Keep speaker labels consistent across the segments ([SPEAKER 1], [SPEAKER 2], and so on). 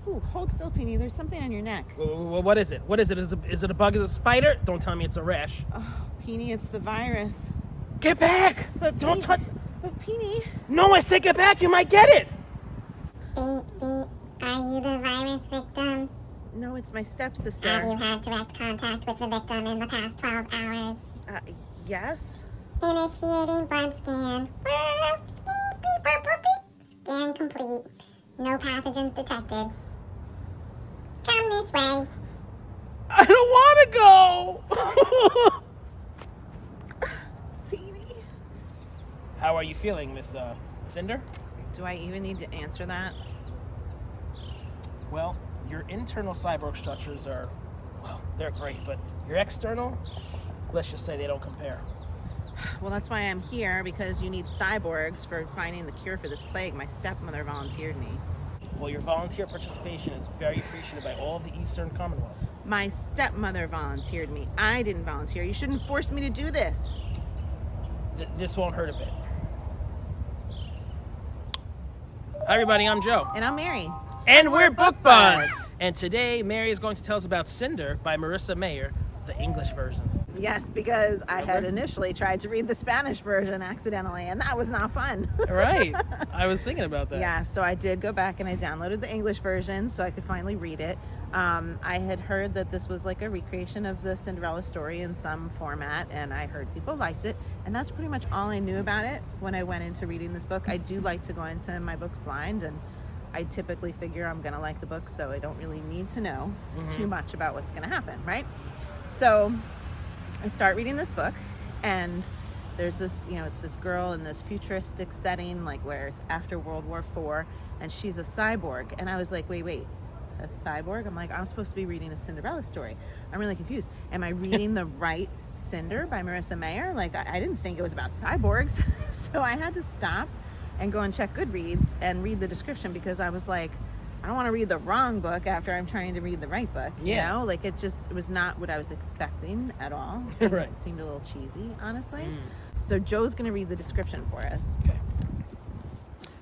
[SPEAKER 1] Ooh, hold still, Peony. There's something on your neck.
[SPEAKER 2] Well, what is it? What is it? Is it a bug? Is it a spider? Don't tell me it's a rash.
[SPEAKER 1] Oh, Peony, it's the virus.
[SPEAKER 2] Get back!
[SPEAKER 1] But
[SPEAKER 2] Don't touch.
[SPEAKER 1] But Peony.
[SPEAKER 2] No, I said get back. You might get it.
[SPEAKER 3] Beep, beep. Are you the virus victim?
[SPEAKER 1] No, it's my stepsister.
[SPEAKER 3] Have you had direct contact with the victim in the past 12 hours?
[SPEAKER 1] Yes.
[SPEAKER 3] Initiating blood scan. Beep, beep, beep, beep, beep. Scan complete. No pathogens detected. Come this way.
[SPEAKER 2] I don't want to go.
[SPEAKER 1] Peony.
[SPEAKER 2] How are you feeling, Miss Cinder?
[SPEAKER 1] Do I even need to answer that?
[SPEAKER 2] Well, your internal cyborg structures are, well, they're great, but your external, let's just say they don't compare.
[SPEAKER 1] Well, that's why I'm here, because you need cyborgs for finding the cure for this plague. My stepmother volunteered me.
[SPEAKER 2] Well, your volunteer participation is very appreciated by all of the Eastern Commonwealth.
[SPEAKER 1] My stepmother volunteered me. I didn't volunteer. You shouldn't force me to do this.
[SPEAKER 2] This won't hurt a bit. Hi, everybody. I'm Joe.
[SPEAKER 1] And I'm Mary.
[SPEAKER 2] And we're Book Buds. And today, Mary is going to tell us about Cinder by Marissa Meyer, the English version.
[SPEAKER 1] Yes, because I had initially tried to read the Spanish version accidentally, and that was not fun.
[SPEAKER 2] Right. I was thinking about that.
[SPEAKER 1] Yeah, so I did go back and I downloaded the English version so I could finally read it. I had heard that this was like a recreation of the Cinderella story in some format, and I heard people liked it, and that's pretty much all I knew about it when I went into reading this book. I do like to go into my books blind, and I typically figure I'm going to like the book, so I don't really need to know too much about what's going to happen, right? So I start reading this book, and there's this, it's this girl in this futuristic setting, like where it's after World War IV, and she's a cyborg. And I was like, wait, a cyborg? I'm like, I'm supposed to be reading a Cinderella story. I'm really confused. Am I reading the right Cinder by Marissa Meyer? Like, I didn't think it was about cyborgs. So I had to stop and go and check Goodreads and read the description, because I was like, I don't want to read the wrong book after I'm trying to read the right book. You know? Like, it was not what I was expecting at all. It seemed a little cheesy, honestly. So Joe's going to read the description for us.
[SPEAKER 2] Okay.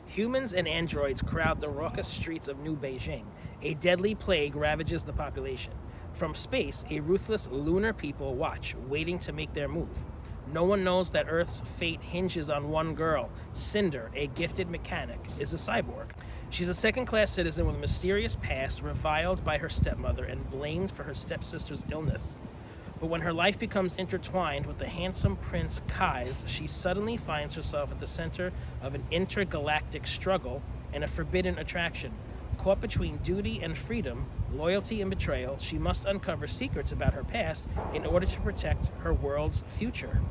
[SPEAKER 2] Humans and androids crowd the raucous streets of New Beijing. A deadly plague ravages the population. From space, a ruthless lunar people watch, waiting to make their move. No one knows that Earth's fate hinges on one girl. Cinder, a gifted mechanic, is a cyborg. She's a second-class citizen with a mysterious past, reviled by her stepmother and blamed for her stepsister's illness. But when her life becomes intertwined with the handsome Prince Kai's, she suddenly finds herself at the center of an intergalactic struggle and a forbidden attraction. Caught between duty and freedom, loyalty and betrayal, she must uncover secrets about her past in order to protect her world's future.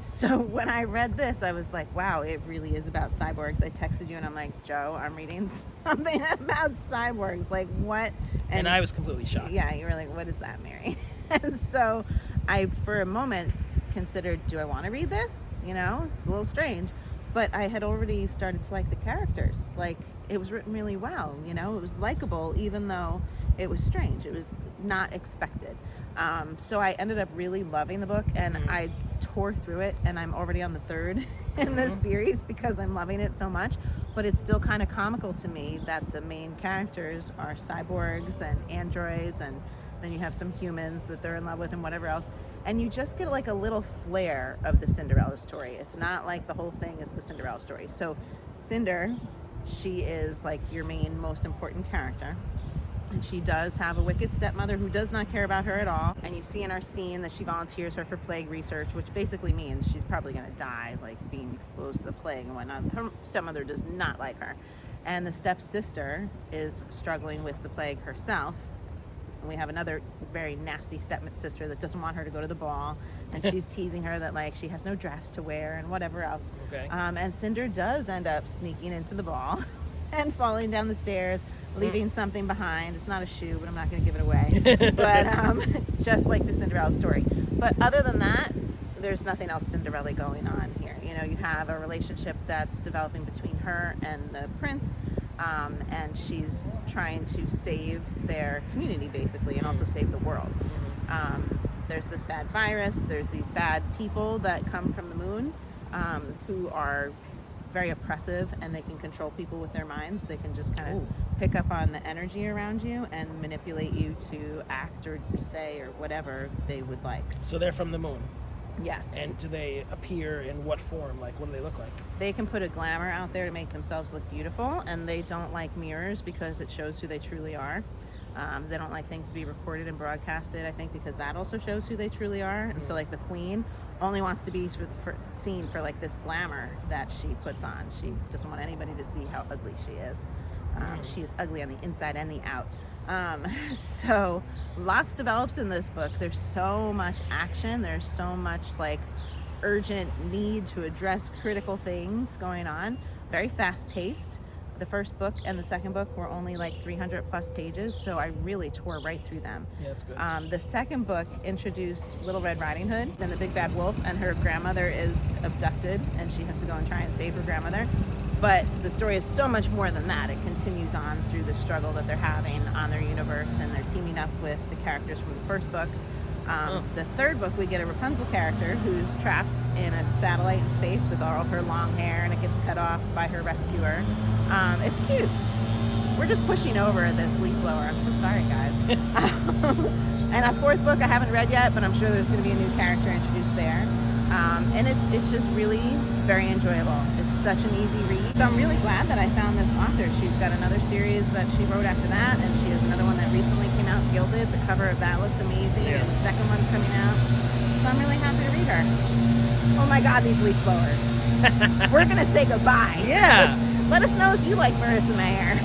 [SPEAKER 1] So when I read this, I was like, wow, it really is about cyborgs. I texted you and I'm like, Joe, I'm reading something about cyborgs. Like, what?
[SPEAKER 2] And I was completely shocked.
[SPEAKER 1] Yeah, you were like, what is that, Mary? And so I, for a moment, considered, do I want to read this? It's a little strange. But I had already started to like the characters. Like, it was written really well, it was likable, even though it was strange. It was not expected. So I ended up really loving the book, and I tore through it, and I'm already on the third in this series because I'm loving it so much. But it's still kind of comical to me that the main characters are cyborgs and androids, and then you have some humans that they're in love with and whatever else. And you just get like a little flair of the Cinderella story. It's not like the whole thing is the Cinderella story. So Cinder, she is like your main, most important character. And she does have a wicked stepmother who does not care about her at all. And you see in our scene that she volunteers her for plague research, which basically means she's probably going to die, like being exposed to the plague and whatnot. Her stepmother does not like her. And the stepsister is struggling with the plague herself. And we have another very nasty stepsister that doesn't want her to go to the ball. And she's teasing her that, like, she has no dress to wear and whatever else.
[SPEAKER 2] Okay.
[SPEAKER 1] And Cinder does end up sneaking into the ball and falling down the stairs, leaving something behind. It's not a shoe, but I'm not going to give it away. But just like the Cinderella story. But other than that, there's nothing else Cinderella going on here. You have a relationship that's developing between her and the prince, and she's trying to save their community, basically, and also save the world. There's this bad virus. There's these bad people that come from the moon, who are very oppressive, and they can control people with their minds. They can just kind of pick up on the energy around you and manipulate you to act or say or whatever they would like.
[SPEAKER 2] So they're from the moon.
[SPEAKER 1] Yes.
[SPEAKER 2] And do they appear in what form? Like, what do they look like?
[SPEAKER 1] They can put a glamour out there to make themselves look beautiful, and they don't like mirrors because it shows who they truly are. They don't like things to be recorded and broadcasted, I think, because that also shows who they truly are. And so, like, the queen only wants to be seen for, like, this glamour that she puts on. She doesn't want anybody to see how ugly she is. She is ugly on the inside and the out. So lots develops in this book. There's so much action. There's so much, like, urgent need to address critical things going on. Very fast paced. The first book and the second book were only like 300 plus pages, so I really tore right through them.
[SPEAKER 2] Yeah, that's good.
[SPEAKER 1] The second book introduced Little Red Riding Hood and the Big Bad Wolf, and her grandmother is abducted and she has to go and try and save her grandmother. But the story is so much more than that. It continues on through the struggle that they're having on their universe, and they're teaming up with the characters from the first book. The third book, we get a Rapunzel character who's trapped in a satellite in space with all of her long hair, and it gets cut off by her rescuer. It's cute. We're just pushing over this leaf blower. I'm so sorry, guys. And a fourth book I haven't read yet, but I'm sure there's going to be a new character introduced there. And it's just really very enjoyable. It's such an easy read. So I'm really glad that I found this author. She's got another series that she wrote after that, and she has another one that recently came out, Gilded. The cover of that looked amazing, and the second one's coming out. So I'm really happy to read her. Oh my God, these leaf blowers. We're going to say goodbye.
[SPEAKER 2] Yeah.
[SPEAKER 1] Let us know if you like Marissa Meyer.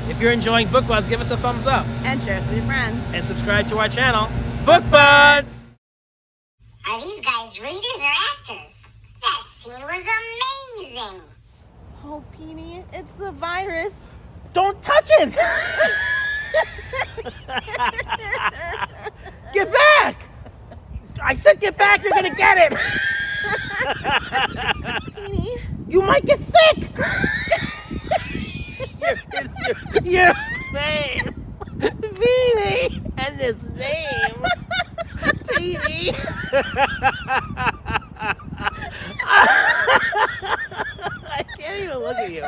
[SPEAKER 2] If you're enjoying Book Buds, give us a thumbs up.
[SPEAKER 1] And share it with your friends.
[SPEAKER 2] And subscribe to our channel, Book Buds!
[SPEAKER 3] Are these guys readers or actors? That scene was amazing.
[SPEAKER 1] Oh, Peony, it's the virus.
[SPEAKER 2] Don't touch it! Get back! I said get back, you're gonna get it!
[SPEAKER 1] Peony.
[SPEAKER 2] You might get sick! your face! Beanie! And his name! Beanie! I can't even look at you.